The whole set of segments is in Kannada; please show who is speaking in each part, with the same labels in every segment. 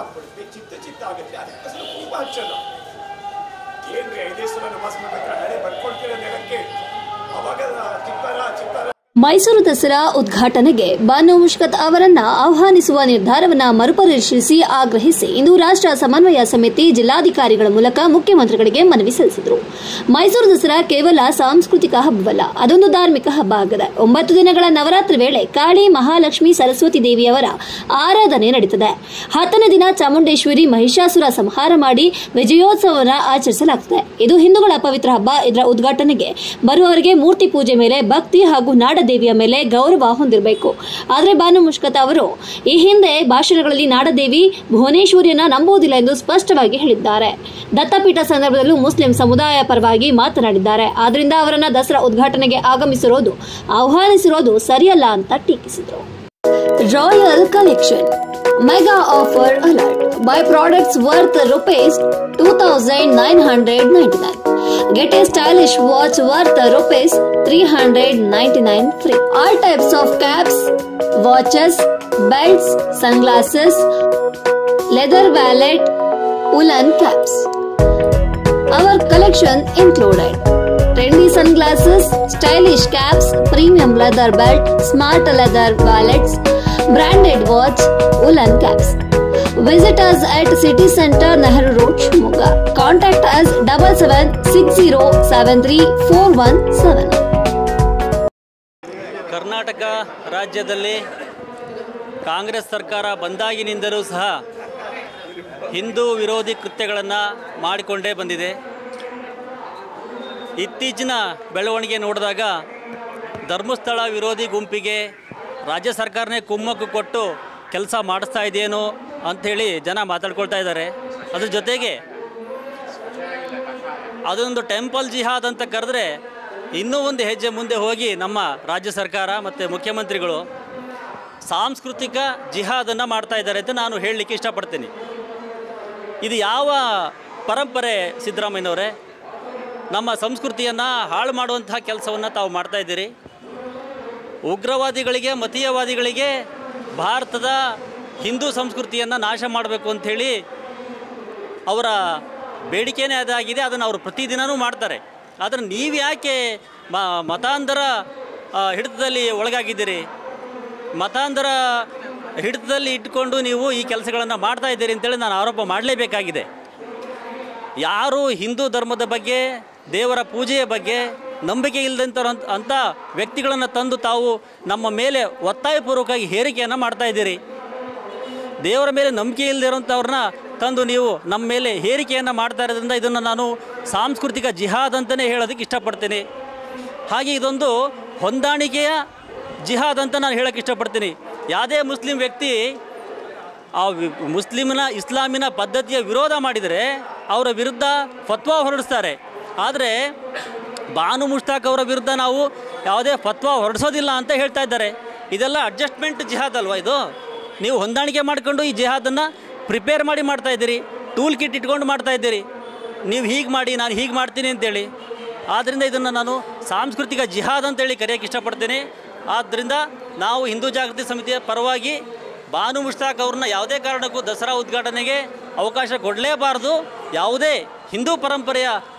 Speaker 1: ಆಗ್ಬಿಡುತ್ತೆ, ಚಿತ್ತ ಆಗುತ್ತೆ. ಅದಕ್ಕೋಸ್ಕರ ಕುಂಕುಮ ಹಚ್ಚಲ್ಲ. ಏನ್ರಿ 5 ಸಲ ನಮಾಜ್ ಮಾಡ್ಬೇಕಾದ್ರೆ ಹಣೆ ಬರ್ಕೊಳ್ತೀರ ನೆಲಕ್ಕೆ, ಅವಾಗ ಚಿತ್ತಾರ.
Speaker 2: ಮೈಸೂರು ದಸರಾ ಉದ್ಘಾಟನೆಗೆ ಬಾನು ಮುಷ್ಕತ್ ಅವರನ್ನ ಆಹ್ವಾನಿಸುವ ನಿರ್ಧಾರವನ್ನು ಮರುಪರಿಶೀಲಿಸಿ ಆಗ್ರಹಿಸಿ ಇಂದು ರಾಷ್ಟ್ರ ಸಮನ್ವಯ ಸಮಿತಿ ಜಿಲ್ಲಾಧಿಕಾರಿಗಳ ಮೂಲಕ ಮುಖ್ಯಮಂತ್ರಿಗಳಿಗೆ ಮನವಿ ಸಲ್ಲಿಸಿದರು. ಮೈಸೂರು ದಸರಾ ಕೇವಲ ಸಾಂಸ್ಕೃತಿಕ ಹಬ್ಬವಲ್ಲ, ಅದೊಂದು ಧಾರ್ಮಿಕ ಹಬ್ಬ ಆಗಿದೆ. 9 ದಿನಗಳ ನವರಾತ್ರಿ ವೇಳೆ ಕಾಳಿ, ಮಹಾಲಕ್ಷ್ಮಿ, ಸರಸ್ವತಿ ದೇವಿಯವರ ಆರಾಧನೆ ನಡೆಯುತ್ತದೆ. 10ನೇ ದಿನ ಚಾಮುಂಡೇಶ್ವರಿ ಮಹಿಷಾಸುರ ಸಂಹಾರ ಮಾಡಿ ವಿಜಯೋತ್ಸವವನ್ನು ಆಚರಿಸಲಾಗುತ್ತದೆ. ಇದು ಹಿಂದೂಗಳ ಪವಿತ್ರ ಹಬ್ಬ. ಇದರ ಉದ್ಘಾಟನೆಗೆ ಬರುವವರಿಗೆ ಮೂರ್ತಿ ಪೂಜೆ ಮೇಲೆ ಭಕ್ತಿ ಹಾಗೂ ನಾಡದೇವಿಯ ಮೇಲೆ ಗೌರವ ಹೊಂದಿರಬೇಕು. ಆದರೆ ಬಾನು ಮುಷ್ಕತ್ ಅವರು ಈ ಹಿಂದೆ ಭಾಷಣಗಳಲ್ಲಿ ನಾಡದೇವಿ ಭುವನೇಶ್ವರಿಯನ್ನ ನಂಬುವುದಿಲ್ಲ ಎಂದು ಸ್ಪಷ್ಟವಾಗಿ ಹೇಳಿದ್ದಾರೆ. ದತ್ತಪೀಠ ಸಂದರ್ಭದಲ್ಲೂ ಮುಸ್ಲಿಂ ಸಮುದಾಯ ಪರವಾಗಿ ಮಾತನಾಡಿದ್ದಾರೆ. ಆದ್ದರಿಂದ ಅವರನ್ನ ದಸರಾ ಉದ್ಘಾಟನೆಗೆ ಆಹ್ವಾನಿಸಿರೋದು ಸರಿಯಲ್ಲ ಅಂತ ಟೀಕಿಸಿದರು. Royal collection mega offer alert. Buy products worth rupees 2,999. Get a stylish watch worth rupees 399 free. All types of caps, watches, belts, sunglasses, leather wallet, woolen caps. Our collection included trendy sunglasses, stylish caps, premium leather belt, smart leather wallets, branded watch, woolen caps. Visit us at City Center, Nehru Road, Shimoga. Contact us 7760734179.
Speaker 3: Karnataka ರಾಜ್ಯದಲ್ಲಿ ಕಾಂಗ್ರೆಸ್ ಸರ್ಕಾರ ಬಂದಾಗಿನಿಂದಲೂ ಸಹ ಹಿಂದೂ ವಿರೋಧಿ ಕೃತ್ಯಗಳನ್ನು ಮಾಡಿಕೊಂಡೇ ಬಂದಿದೆ. ಇತ್ತೀಚಿನ ಬೆಳವಣಿಗೆ ನೋಡಿದಾಗ ಧರ್ಮಸ್ಥಳ ವಿರೋಧಿ ಗುಂಪಿಗೆ ರಾಜ್ಯ ಸರ್ಕಾರನೇ ಕುಮ್ಮಕ್ಕು ಕೊಟ್ಟು ಕೆಲಸ ಮಾಡಿಸ್ತಾ ಇದೆಯೇನೋ ಅಂಥೇಳಿ ಜನ ಮಾತಾಡ್ಕೊಳ್ತಾ ಇದ್ದಾರೆ. ಅದ್ರ ಜೊತೆಗೆ ಅದೊಂದು ಟೆಂಪಲ್ ಜಿಹಾದ್ ಅಂತ ಕರೆದ್ರೆ ಇನ್ನೂ ಒಂದು ಹೆಜ್ಜೆ ಮುಂದೆ ಹೋಗಿ ನಮ್ಮ ರಾಜ್ಯ ಸರ್ಕಾರ ಮತ್ತು ಮುಖ್ಯಮಂತ್ರಿಗಳು ಸಾಂಸ್ಕೃತಿಕ ಜಿಹಾದನ್ನು ಮಾಡ್ತಾ ಇದ್ದಾರೆ ಅಂತ ನಾನು ಹೇಳಲಿಕ್ಕೆ ಇಷ್ಟಪಡ್ತೀನಿ. ಇದು ಯಾವ ಪರಂಪರೆ ಸಿದ್ದರಾಮಯ್ಯನವರೇ? ನಮ್ಮ ಸಂಸ್ಕೃತಿಯನ್ನು ಹಾಳು ಮಾಡುವಂತಹ ಕೆಲಸವನ್ನು ತಾವು ಮಾಡ್ತಾ ಇದ್ದೀರಿ. ಉಗ್ರವಾದಿಗಳಿಗೆ, ಮತೀಯವಾದಿಗಳಿಗೆ ಭಾರತದ ಹಿಂದೂ ಸಂಸ್ಕೃತಿಯನ್ನು ನಾಶ ಮಾಡಬೇಕು ಅಂಥೇಳಿ ಅವರ ಬೇಡಿಕೆನೇ ಅದಾಗಿದೆ. ಅದನ್ನು ಅವರು ಪ್ರತಿದಿನವೂ ಮಾಡ್ತಾರೆ. ಆದರೆ ನೀವು ಯಾಕೆ ಮತಾಂಧರ ಹಿಡಿತದಲ್ಲಿ ಒಳಗಾಗಿದ್ದೀರಿ? ಮತಾಂಧರ ಹಿಡಿತದಲ್ಲಿ ಇಟ್ಕೊಂಡು ನೀವು ಈ ಕೆಲಸಗಳನ್ನು ಮಾಡ್ತಾ ಇದ್ದೀರಿ ಅಂತೇಳಿ ನಾನು ಆರೋಪ ಮಾಡಲೇಬೇಕಾಗಿದೆ. ಯಾರು ಹಿಂದೂ ಧರ್ಮದ ಬಗ್ಗೆ, ದೇವರ ಪೂಜೆಯ ಬಗ್ಗೆ ನಂಬಿಕೆ ಇಲ್ಲದಂಥ ವ್ಯಕ್ತಿಗಳನ್ನು ತಂದು ತಾವು ನಮ್ಮ ಮೇಲೆ ಒತ್ತಾಯಪೂರ್ವಕವಾಗಿ ಹೇರಿಕೆಯನ್ನು ಮಾಡ್ತಾ ಇದ್ದೀರಿ. ದೇವರ ಮೇಲೆ ನಂಬಿಕೆ ಇಲ್ಲದಿರೋಂಥವ್ರನ್ನ ತಂದು ನೀವು ನಮ್ಮ ಮೇಲೆ ಹೇರಿಕೆಯನ್ನು ಮಾಡ್ತಾ ಇರೋದ್ರಿಂದ ಇದನ್ನು ನಾನು ಸಾಂಸ್ಕೃತಿಕ ಜಿಹಾದ್ ಅಂತಲೇ ಹೇಳೋದಕ್ಕೆ ಇಷ್ಟಪಡ್ತೀನಿ. ಹಾಗೆ ಇದೊಂದು ಹೊಂದಾಣಿಕೆಯ ಜಿಹಾದ್ ಅಂತ ನಾನು ಹೇಳೋಕ್ಕೆ ಇಷ್ಟಪಡ್ತೀನಿ. ಯಾವುದೇ ಮುಸ್ಲಿಂ ವ್ಯಕ್ತಿ ಆ ಇಸ್ಲಾಮಿನ ಪದ್ಧತಿಯ ವಿರೋಧ ಮಾಡಿದರೆ ಅವರ ವಿರುದ್ಧ ಫತ್ವಾ ಹೊರಡಿಸ್ತಾರೆ. ಆದರೆ ಬಾನು ಮುಷ್ತಾಕ್ ಅವರ ವಿರುದ್ಧ ನಾವು ಯಾವುದೇ ಫತ್ವಾ ಹೊರಡಿಸೋದಿಲ್ಲ ಅಂತ ಹೇಳ್ತಾ ಇದ್ದಾರೆ. ಇದೆಲ್ಲ ಅಡ್ಜಸ್ಟ್ಮೆಂಟ್ ಜಿಹಾದ್ ಅಲ್ವಾ ಇದು? ನೀವು ಹೊಂದಾಣಿಕೆ ಮಾಡಿಕೊಂಡು ಈ ಜಿಹಾದನ್ನು ಪ್ರಿಪೇರ್ ಮಾಡಿ ಮಾಡ್ತಾಯಿದ್ದೀರಿ, ಟೂಲ್ ಕಿಟ್ ಇಟ್ಕೊಂಡು ಮಾಡ್ತಾಯಿದ್ದೀರಿ. ನೀವು ಹೀಗೆ ಮಾಡಿ, ನಾನು ಹೀಗೆ ಮಾಡ್ತೀನಿ ಅಂತೇಳಿ. ಆದ್ದರಿಂದ ಇದನ್ನು ನಾನು ಸಾಂಸ್ಕೃತಿಕ ಜಿಹಾದ್ ಅಂತೇಳಿ ಕರೆಯೋಕ್ಕೆ ಇಷ್ಟಪಡ್ತೀನಿ. ಆದ್ದರಿಂದ ನಾವು ಹಿಂದೂ ಜಾಗೃತಿ ಸಮಿತಿಯ ಪರವಾಗಿ ಬಾನು ಮುಷ್ತಾಕ್ ಅವ್ರನ್ನ ಯಾವುದೇ ಕಾರಣಕ್ಕೂ ದಸರಾ ಉದ್ಘಾಟನೆಗೆ ಅವಕಾಶ ಕೊಡಲೇಬಾರ್ದು. ಯಾವುದೇ ಹಿಂದೂ ಪರಂಪರೆಯ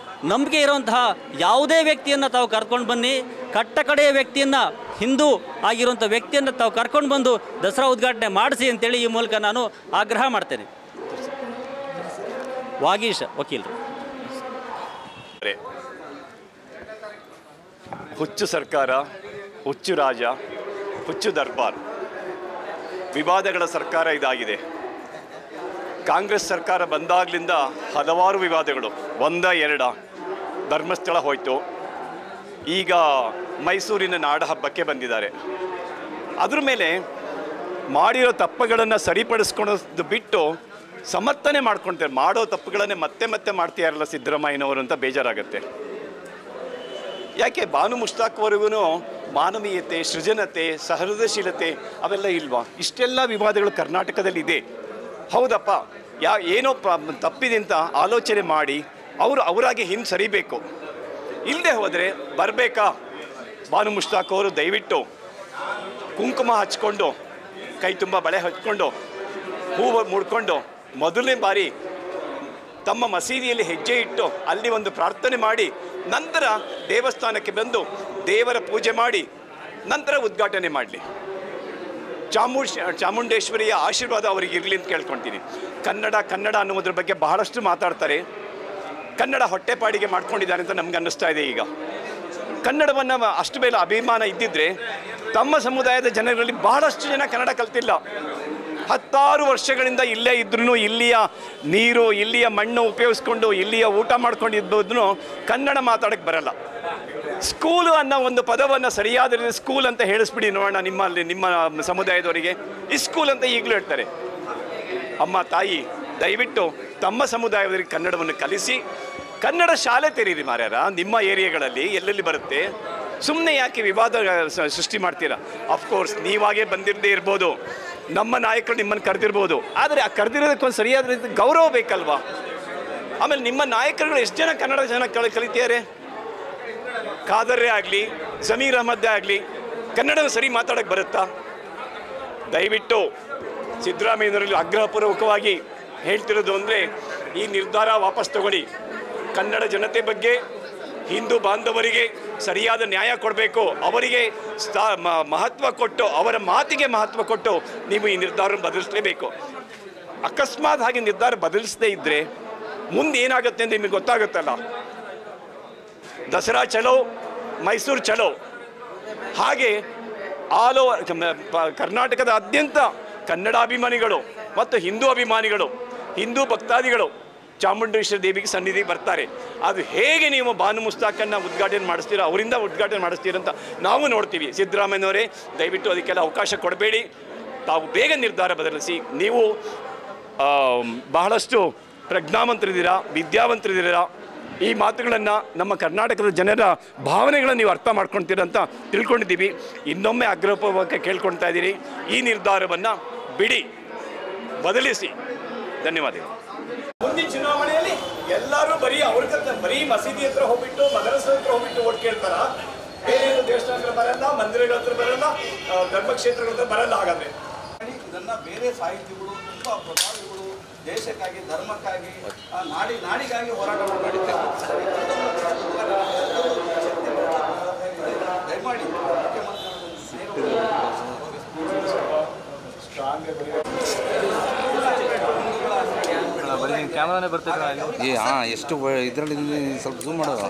Speaker 3: ನಂಬಿಕೆ ಇರುವಂತಹ ಯಾವುದೇ ವ್ಯಕ್ತಿಯನ್ನು ತಾವು ಕರ್ಕೊಂಡು ಬನ್ನಿ, ಕಟ್ಟಕಡೆಯ ವ್ಯಕ್ತಿಯನ್ನು, ಹಿಂದೂ ಆಗಿರುವಂಥ ವ್ಯಕ್ತಿಯನ್ನು ತಾವು ಕರ್ಕೊಂಡು ಬಂದು ದಸರಾ ಉದ್ಘಾಟನೆ ಮಾಡಿಸಿ ಅಂತೇಳಿ ಈ ಮೂಲಕ ನಾನು ಆಗ್ರಹ ಮಾಡ್ತೇನೆ. ವಾಗೀಶ್ ವಕೀಲರು.
Speaker 1: ಹುಚ್ಚು ಸರ್ಕಾರ, ಹುಚ್ಚು ರಾಜ, ಹುಚ್ಚು ದರ್ಬಾರ್, ವಿವಾದಗಳ ಸರ್ಕಾರ ಇದಾಗಿದೆ. ಕಾಂಗ್ರೆಸ್ ಸರ್ಕಾರ ಬಂದಾಗಲಿಂದ ಹಲವಾರು ವಿವಾದಗಳು, ಒಂದ ಎರಡ. ಧರ್ಮಸ್ಥಳ ಹೋಯಿತು, ಈಗ ಮೈಸೂರಿನ ನಾಡ ಹಬ್ಬಕ್ಕೆ ಬಂದಿದ್ದಾರೆ. ಅದ್ರ ಮೇಲೆ ಮಾಡಿರೋ ತಪ್ಪುಗಳನ್ನು ಸರಿಪಡಿಸ್ಕೊಳೋದು ಬಿಟ್ಟು ಸಮರ್ಥನೆ ಮಾಡ್ಕೊಳ್ತಾರೆ. ಮಾಡೋ ತಪ್ಪುಗಳನ್ನೇ ಮತ್ತೆ ಮತ್ತೆ ಮಾಡ್ತೀಯಾರಲ್ಲ ಸಿದ್ದರಾಮಯ್ಯನವರು ಅಂತ ಬೇಜಾರಾಗುತ್ತೆ. ಯಾಕೆ ಬಾನು ಮುಷ್ತಾಕ್ವರೆಗೂ ಮಾನವೀಯತೆ, ಸೃಜನತೆ, ಸಹೃದಯಶೀಲತೆ ಅವೆಲ್ಲ ಇಲ್ವಾ? ಇಷ್ಟೆಲ್ಲ ವಿವಾದಗಳು ಕರ್ನಾಟಕದಲ್ಲಿ ಇದೆ. ಹೌದಪ್ಪ, ಏನೋ ತಪ್ಪಿದೆ ಅಂತ ಆಲೋಚನೆ ಮಾಡಿ ಅವರಾಗೆ ಹಿಂದೆ ಸರಿಬೇಕು. ಇಲ್ಲದೆ ಹೋದರೆ ಬರಬೇಕಾ? ಬಾನು ಮುಷ್ತಾಕ್ ಅವರು ದಯವಿಟ್ಟು ಕುಂಕುಮ ಹಚ್ಕೊಂಡು, ಕೈ ತುಂಬ ಬಳೆ ಹಚ್ಕೊಂಡು, ಹೂವು ಮುಡ್ಕೊಂಡು ಮೊದಲನೇ ಬಾರಿ ತಮ್ಮ ಮಸೀದಿಯಲ್ಲಿ ಹೆಜ್ಜೆ ಇಟ್ಟು ಅಲ್ಲಿ ಒಂದು ಪ್ರಾರ್ಥನೆ ಮಾಡಿ ನಂತರ ದೇವಸ್ಥಾನಕ್ಕೆ ಬಂದು ದೇವರ ಪೂಜೆ ಮಾಡಿ ನಂತರ ಉದ್ಘಾಟನೆ ಮಾಡಲಿ. ಚಾಮುಂಡೇಶ್ವರಿಯ ಆಶೀರ್ವಾದ ಅವರಿಗೆ ಇರಲಿ ಅಂತ ಕೇಳ್ಕೊಳ್ತೀನಿ. ಕನ್ನಡ ಅನ್ನೋದ್ರ ಬಗ್ಗೆ ಬಹಳಷ್ಟು ಮಾತಾಡ್ತಾರೆ. ಕನ್ನಡ ಹೊಟ್ಟೆಪಾಡಿಗೆ ಮಾಡ್ಕೊಂಡಿದ್ದಾರೆ ಅಂತ ನಮ್ಗೆ ಅನ್ನಿಸ್ತಾ ಇದೆ. ಈಗ ಕನ್ನಡವನ್ನು ಅಷ್ಟು ಮೇಲೆ ಅಭಿಮಾನ ಇದ್ದಿದ್ದರೆ ತಮ್ಮ ಸಮುದಾಯದ ಜನರಲ್ಲಿ ಬಹಳಷ್ಟು ಜನ ಕನ್ನಡ ಕಲ್ತಿಲ್ಲ. 10 ವರ್ಷಗಳಿಂದ ಇಲ್ಲೇ ಇದ್ರೂ ಇಲ್ಲಿಯ ನೀರು ಇಲ್ಲಿಯ ಮಣ್ಣು ಉಪಯೋಗಿಸ್ಕೊಂಡು ಇಲ್ಲಿಯ ಊಟ ಮಾಡ್ಕೊಂಡಿದ್ದು ಕನ್ನಡ ಮಾತಾಡೋಕ್ಕೆ ಬರಲ್ಲ. ಸ್ಕೂಲು ಅನ್ನೋ ಒಂದು ಪದವನ್ನು ಸರಿಯಾದ ರೀತಿ ಸ್ಕೂಲ್ ಅಂತ ಹೇಳಿಸ್ಬಿಡಿ ನೋಡೋಣ ನಿಮ್ಮ ಸಮುದಾಯದವರಿಗೆ. ಈ ಸ್ಕೂಲ್ ಅಂತ ಈಗಲೂ ಹೇಳ್ತಾರೆ. ಅಮ್ಮ ತಾಯಿ ದಯವಿಟ್ಟು ತಮ್ಮ ಸಮುದಾಯದವರಿಗೆ ಕನ್ನಡವನ್ನು ಕಲಿಸಿ ಕನ್ನಡ ಶಾಲೆ ತೆರೀರಿ ಮಾರ್ಯಾರ. ನಿಮ್ಮ ಏರಿಯಾಗಳಲ್ಲಿ ಎಲ್ಲೆಲ್ಲಿ ಬರುತ್ತೆ, ಸುಮ್ಮನೆ ಯಾಕೆ ವಿವಾದ ಸೃಷ್ಟಿ ಮಾಡ್ತೀರಾ? ಅಫ್ಕೋರ್ಸ್ ನೀವಾಗೇ ಬಂದಿರದೇ ಇರ್ಬೋದು, ನಮ್ಮ ನಾಯಕರು ನಿಮ್ಮನ್ನು ಕರೆದಿರ್ಬೋದು, ಆದರೆ ಆ ಕರೆದಿರೋದಕ್ಕೊಂದು ಸರಿಯಾದ ರೀತಿ ಗೌರವ ಬೇಕಲ್ವಾ? ಆಮೇಲೆ ನಿಮ್ಮ ನಾಯಕರುಗಳು ಎಷ್ಟು ಜನ ಕನ್ನಡ ಕಲಿತಿದ್ದಾರೆ? ಖಾದರ್ರೇ ಆಗಲಿ, ಜಮೀರ್ ಅಹಮದ್ದೇ ಆಗಲಿ, ಕನ್ನಡ ಸರಿ ಮಾತಾಡೋಕ್ಕೆ ಬರುತ್ತಾ? ದಯವಿಟ್ಟು ಸಿದ್ದರಾಮಯ್ಯನವರಲ್ಲಿ ಆಗ್ರಹಪೂರ್ವಕವಾಗಿ ಹೇಳ್ತಿರೋದು ಅಂದರೆ ಈ ನಿರ್ಧಾರ ವಾಪಸ್ ತಗೊಳ್ಳಿ. ಕನ್ನಡ ಜನತೆ ಬಗ್ಗೆ, ಹಿಂದೂ ಬಾಂಧವರಿಗೆ ಸರಿಯಾದ ನ್ಯಾಯ ಕೊಡಬೇಕು. ಅವರಿಗೆ ಮಹತ್ವ ಕೊಟ್ಟು, ಅವರ ಮಾತಿಗೆ ಮಹತ್ವ ಕೊಟ್ಟು ನೀವು ಈ ನಿರ್ಧಾರ ಬದಲಿಸಲೇಬೇಕು. ಅಕಸ್ಮಾತ್ ಹಾಗೆ ನಿರ್ಧಾರ ಬದಲಿಸದೇ ಇದ್ದರೆ ಮುಂದೆ ಏನಾಗುತ್ತೆ ಅಂತ ನಿಮಗೆ ಗೊತ್ತಾಗುತ್ತಲ್ಲ. ದಸರಾ ಚಲೋ, ಮೈಸೂರು ಚಲೋ, ಹಾಗೆ ಆಲ್ ಓವರ್ ಕರ್ನಾಟಕದಾದ್ಯಂತ ಕನ್ನಡಾಭಿಮಾನಿಗಳು ಮತ್ತು ಹಿಂದೂ ಅಭಿಮಾನಿಗಳು, ಹಿಂದೂ ಭಕ್ತಾದಿಗಳು ಚಾಮುಂಡೇಶ್ವರಿ ದೇವಿಗೆ ಸನ್ನಿಧಿಗೆ ಬರ್ತಾರೆ. ಅದು ಹೇಗೆ ನೀವು ಬಾನು ಮುಸ್ತಾಕನ್ನು ಉದ್ಘಾಟನೆ ಮಾಡಿಸ್ತೀರೋ, ಅವರಿಂದ ಉದ್ಘಾಟನೆ ಮಾಡಿಸ್ತೀರಂತ ನಾವು ನೋಡ್ತೀವಿ. ಸಿದ್ದರಾಮಯ್ಯನವರೇ ದಯವಿಟ್ಟು ಅದಕ್ಕೆಲ್ಲ ಅವಕಾಶ ಕೊಡಬೇಡಿ. ತಾವು ಬೇಗ ನಿರ್ಧಾರ ಬದಲಿಸಿ. ನೀವು ಬಹಳಷ್ಟು ಪ್ರಜ್ಞಾವಂತರಿದ್ದೀರಾ, ವಿದ್ಯಾವಂತರಿದ್ದೀರಾ. ಈ ಮಾತುಗಳನ್ನು ನಮ್ಮ ಕರ್ನಾಟಕದ ಜನರ ಭಾವನೆಗಳನ್ನು ನೀವು ಅರ್ಥ ಮಾಡ್ಕೊಳ್ತೀರ ಅಂತ ತಿಳ್ಕೊಂಡಿದ್ದೀವಿ. ಇನ್ನೊಮ್ಮೆ ಆಗ್ರಹಪೂರ್ವಕ ಕೇಳ್ಕೊಳ್ತಾ ಇದ್ದೀರಿ, ಈ ನಿರ್ಧಾರವನ್ನು ಬಿಡಿ, ಬದಲಿಸಿ. ಧನ್ಯವಾದಗಳು. ಮುಂದಿನ ಚುನಾವಣೆಯಲ್ಲಿ ಎಲ್ಲರೂ ಬರೀ ಮಸೀದಿ ಹತ್ರ ಹೋಗ್ಬಿಟ್ಟು, ಮದರಸಾ ಹತ್ರ ಹೋಗ್ಬಿಟ್ಟು ಓಟ್ ಕೇಳ್ತಾರ. ಬೇರೆ ದೇವಸ್ಥಾನ ಹತ್ರ ಬರಲ್ಲ, ಮಂದಿರಗಳ ಹತ್ರ ಬರಲ್ಲ, ಧರ್ಮಕ್ಷೇತ್ರಗಳ ಹತ್ರ ಬರಲ್ಲ. ಹಾಗಾದ್ರೆ
Speaker 4: ಇದನ್ನ ಬೇರೆ ಸಾಹಿತಿಗಳು, ತುಂಬ ಪ್ರಭಾವಿಗಳು ದೇಶಕ್ಕಾಗಿ, ಧರ್ಮಕ್ಕಾಗಿ, ನಾಡಿಗಾಗಿ ಹೋರಾಟ ಮಾಡಿದ್ದಾರೆ. ದಯಮಾಡಿ
Speaker 5: ಕ್ಯಾಮ್ರಾನೇ ಬರ್ತೈತೆ. ಎಷ್ಟು ಇದರಲ್ಲಿ ಸ್ವಲ್ಪ ಝೂಮ್ ಮಾಡೋದು.